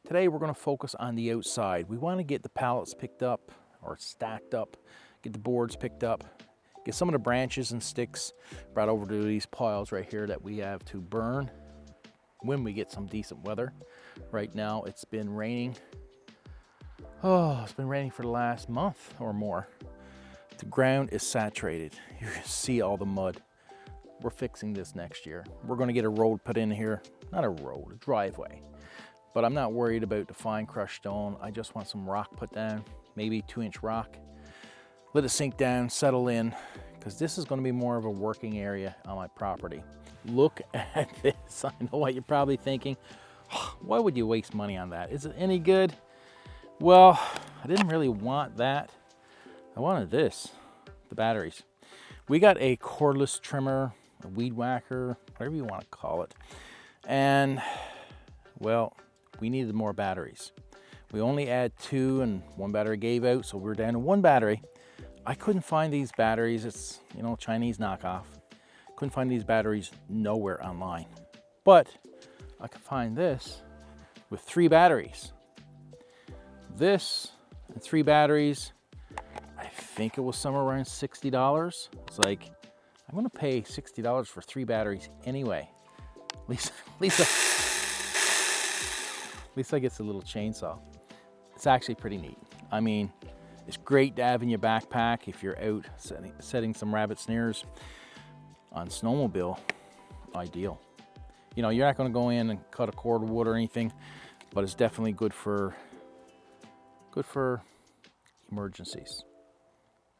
Today we're going to focus on the outside. We want to get the pallets picked up or stacked up, get the boards picked up, get some of the branches and sticks brought over to these piles right here that we have to burn when we get some decent weather. Right now it's been raining. Oh, it's been raining for the last month or more. The ground is saturated. You can see all the mud. We're fixing this next year. We're going to get a road put in here. Not a road, a driveway. But I'm not worried about the fine crushed stone. I just want some rock put down, maybe 2-inch rock. Let it sink down, settle in, because this is going to be more of a working area on my property. Look at this. I know what you're probably thinking. Why would you waste money on that? Is it any good? Well, I didn't really want that. I wanted this, the batteries. We got a cordless trimmer, a weed whacker, whatever you want to call it. And, well, we needed more batteries. We only had 2 and 1 battery gave out, so we're down to 1 battery. I couldn't find these batteries. It's, you know, Chinese knockoff. Couldn't find these batteries nowhere online. But I could find this with 3 batteries. This and 3 batteries, I think it was somewhere around $60. It's like, I'm gonna pay $60 for 3 batteries anyway. At least I get a little chainsaw. It's actually pretty neat. I mean, it's great to have in your backpack if you're out setting some rabbit snares on snowmobile. Ideal. You know, you're not going to go in and cut a cord of wood or anything, but it's definitely good for emergencies.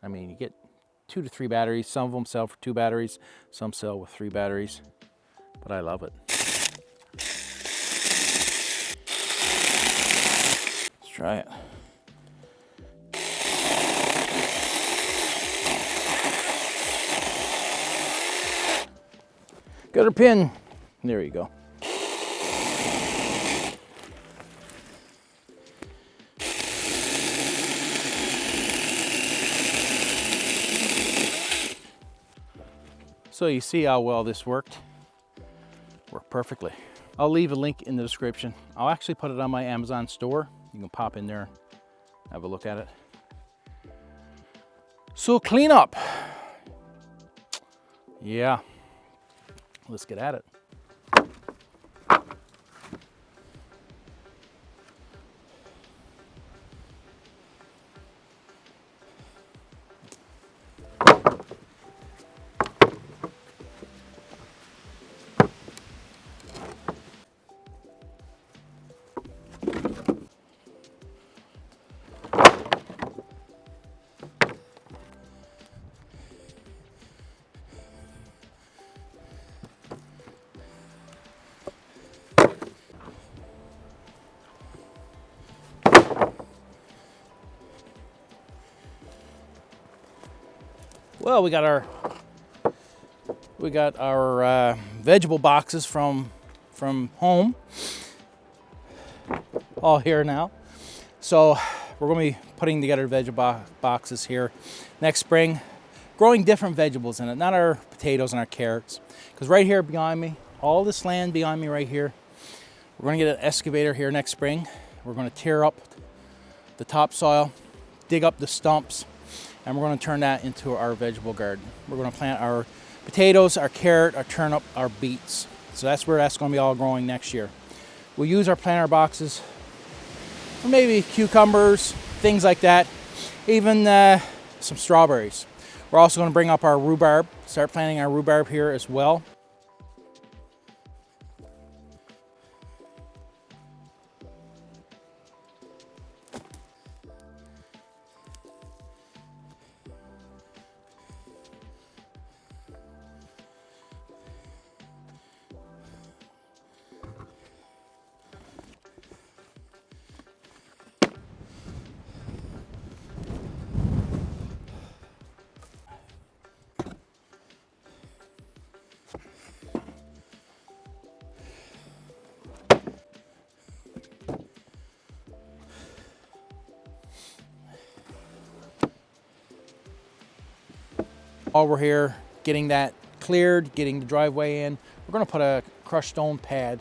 I mean, you get 2 to 3 batteries. Some of them sell for 2 batteries, some sell with 3 batteries, but I love it. Try it. Got her pin. There you go. So you see how well this worked? Worked perfectly. I'll leave a link in the description. I'll actually put it on my Amazon store. You can pop in there, have a look at it. So clean up. Yeah, let's get at it. Well, we got our vegetable boxes from home all here now. So we're going to be putting together vegetable boxes here next spring, growing different vegetables in it, not our potatoes and our carrots. Because right here behind me, all this land behind me right here, we're going to get an excavator here next spring. We're going to tear up the topsoil, dig up the stumps, and we're going to turn that into our vegetable garden. We're going to plant our potatoes, our carrot, our turnip, our beets. So that's where that's going to be all growing next year. We'll use our planter boxes for maybe cucumbers, things like that, even some strawberries. We're also going to bring up our rhubarb, start planting our rhubarb here as well. While we're here getting that cleared, getting the driveway in, we're going to put a crushed stone pad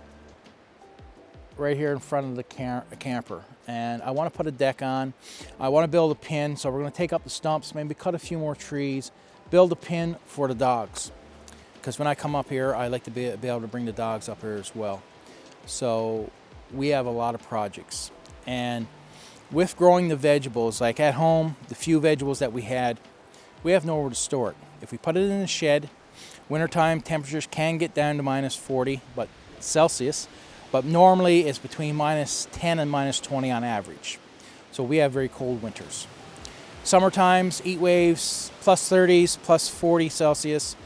right here in front of the camper, and I want to put a deck on. I want to build a pen, so we're going to take up the stumps, maybe cut a few more trees, build a pen for the dogs. Because when I come up here, I like to be able to bring the dogs up here as well. So we have a lot of projects. And with growing the vegetables, like at home, the few vegetables that we have nowhere to store it. If we put it in the shed, wintertime temperatures can get down to -40 but Celsius, but normally it's between -10 and -20 on average. So we have very cold winters. Summer times, heat waves, +30s, +40 Celsius,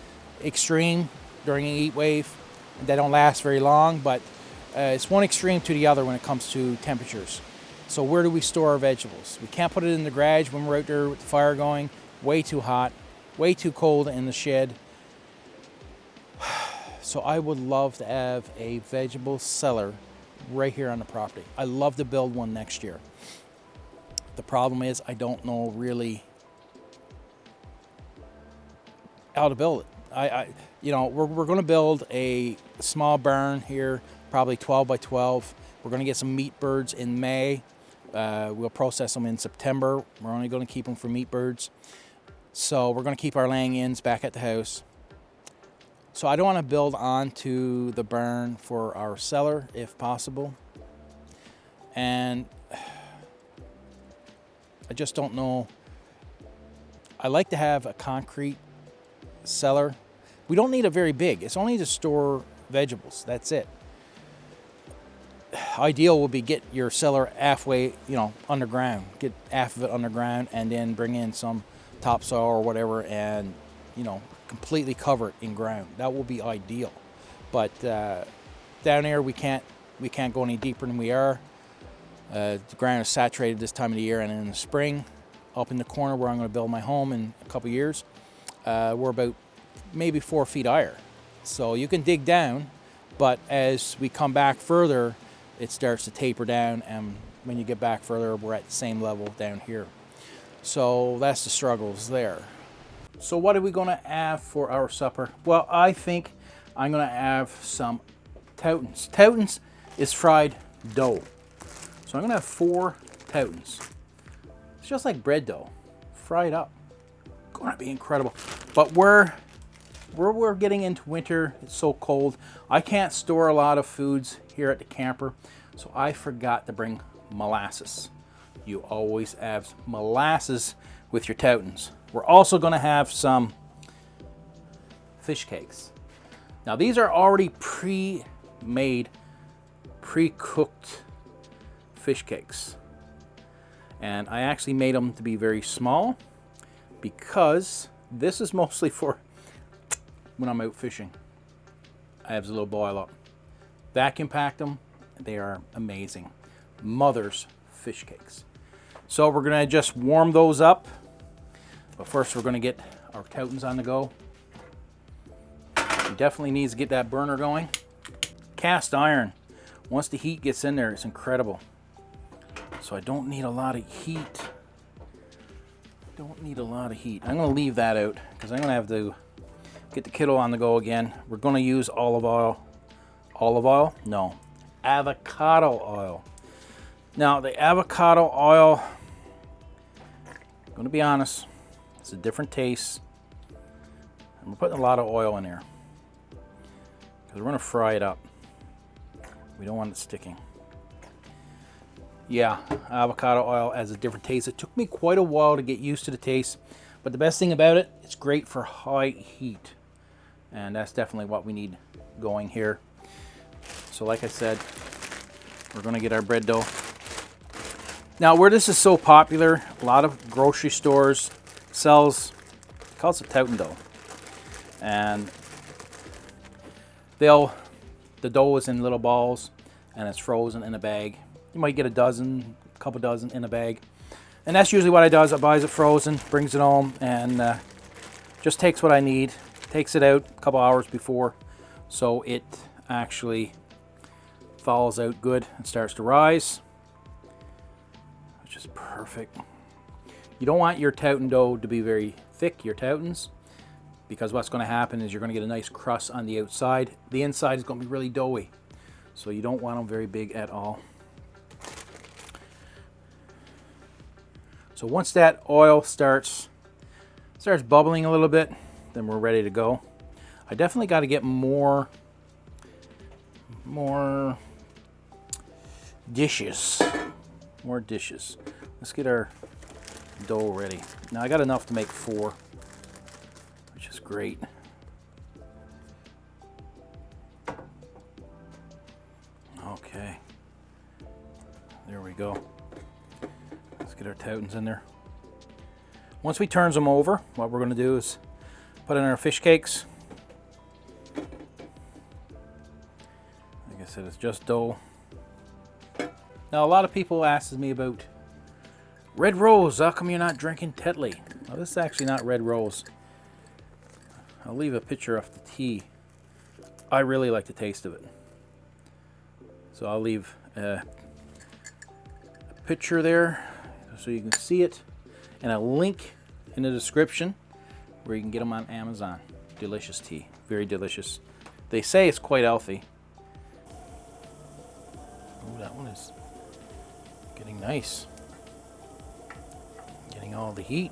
extreme during a heat wave. They don't last very long, but it's one extreme to the other when it comes to temperatures. So where do we store our vegetables? We can't put it in the garage when we're out there with the fire going. Way too hot, way too cold in the shed. So I would love to have a vegetable cellar right here on the property. I love to build one next year. The problem is I don't know really how to build it. We're going to build a small barn here, probably 12 by 12. We're going to get some meat birds in May. We'll process them in September. We're only going to keep them for meat birds. So we're going to keep our laying ins back at the house. So I don't want to build onto the barn for our cellar if possible. And I just don't know. I like to have a concrete cellar. We don't need it very big. It's only to store vegetables. That's it. Ideal would be get your cellar halfway, underground. Get half of it underground and then bring in some topsoil or whatever and, completely cover it in ground. That will be ideal. But down here we can't go any deeper than we are. The ground is saturated this time of the year, and in the spring, up in the corner where I'm going to build my home in a couple years, we're about maybe 4 feet higher. So you can dig down, but as we come back further, it starts to taper down, and when you get back further, we're at the same level down here. So that's the struggles there. So what are we going to have for our supper? Well, I think I'm going to have some toutons. Toutons is fried dough. So I'm going to have 4 toutons. It's just like bread dough, fried up. Going to be incredible. But we're getting into winter. It's so cold. I can't store a lot of foods here at the camper, so I forgot to bring molasses. You always have molasses with your toutons. We're also going to have some fish cakes. Now these are already pre-made, pre-cooked fish cakes. And I actually made them to be very small because this is mostly for when I'm out fishing. I have a little boil up. Vacuum packed them. They are amazing. Mother's fish cakes. So we're going to just warm those up. But first we're going to get our toutons on the go. We definitely needs to get that burner going. Cast iron. Once the heat gets in there, it's incredible. So I don't need a lot of heat. I'm going to leave that out because I'm going to have to get the kettle on the go again. We're going to use olive oil. Olive oil? No. Avocado oil. Now the avocado oil, I'm going to be honest, it's a different taste. And we're putting a lot of oil in there because we're going to fry it up. We don't want it sticking. Yeah, avocado oil has a different taste. It took me quite a while to get used to the taste, but the best thing about it, it's great for high heat. And that's definitely what we need going here. So like I said, we're going to get our bread dough. Now where this is so popular, a lot of grocery stores calls it touton dough. And the dough is in little balls and it's frozen in a bag. You might get a couple dozen in a bag. And that's usually what I do. I buys it frozen, brings it home, and just takes what I need. Takes it out a couple hours before, so it actually thaws out good and starts to rise, which is perfect. You don't want your touton dough to be very thick, your toutons, because what's going to happen is you're going to get a nice crust on the outside. The inside is going to be really doughy. So you don't want them very big at all. So once that oil starts bubbling a little bit, then we're ready to go. I definitely got to get more dishes. More dishes. Let's get our dough ready. Now I got enough to make 4, which is great. Okay. There we go. Let's get our toutons in there. Once we turns them over, what we're going to do is put in our fish cakes. Like I said, it's just dough. Now a lot of people ask me about Red Rose. How come you're not drinking Tetley? Well, this is actually not Red Rose. I'll leave a picture of the tea. I really like the taste of it. So I'll leave a picture there so you can see it, and a link in the description where you can get them on Amazon. Delicious tea, very delicious. They say it's quite healthy. Oh, that one is getting nice. Getting all the heat.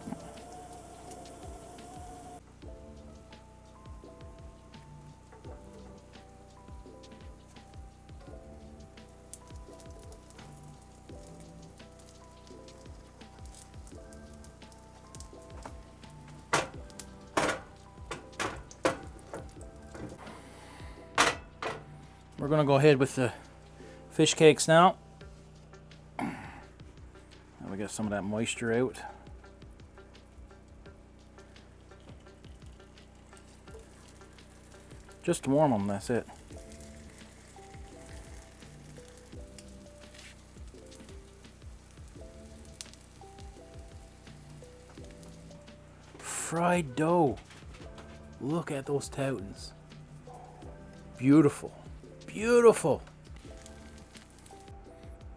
We're going to go ahead with the fish cakes now. We got some of that moisture out. Just warm them, that's it. Fried dough. Look at those toutons. Beautiful. Beautiful.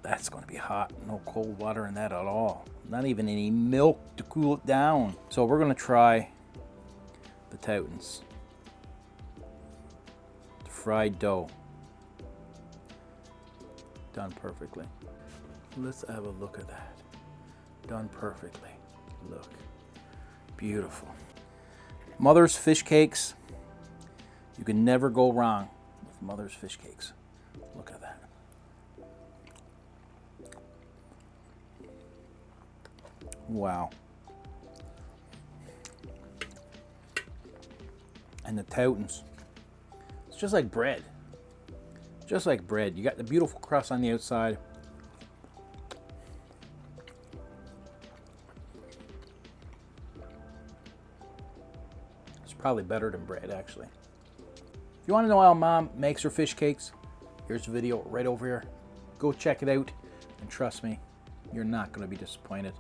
That's going to be hot. No cold water in that at all. Not even any milk to cool it down. So we're going to try the toutons. Fried dough. Done perfectly. Let's have a look at that. Done perfectly. Look. Beautiful. Mother's fish cakes. You can never go wrong with Mother's fish cakes. Look at that. Wow. And the toutons. It's just like bread. Just like bread. You got the beautiful crust on the outside. It's probably better than bread, actually. If you want to know how Mom makes her fish cakes, here's a video right over here. Go check it out, and trust me, you're not going to be disappointed.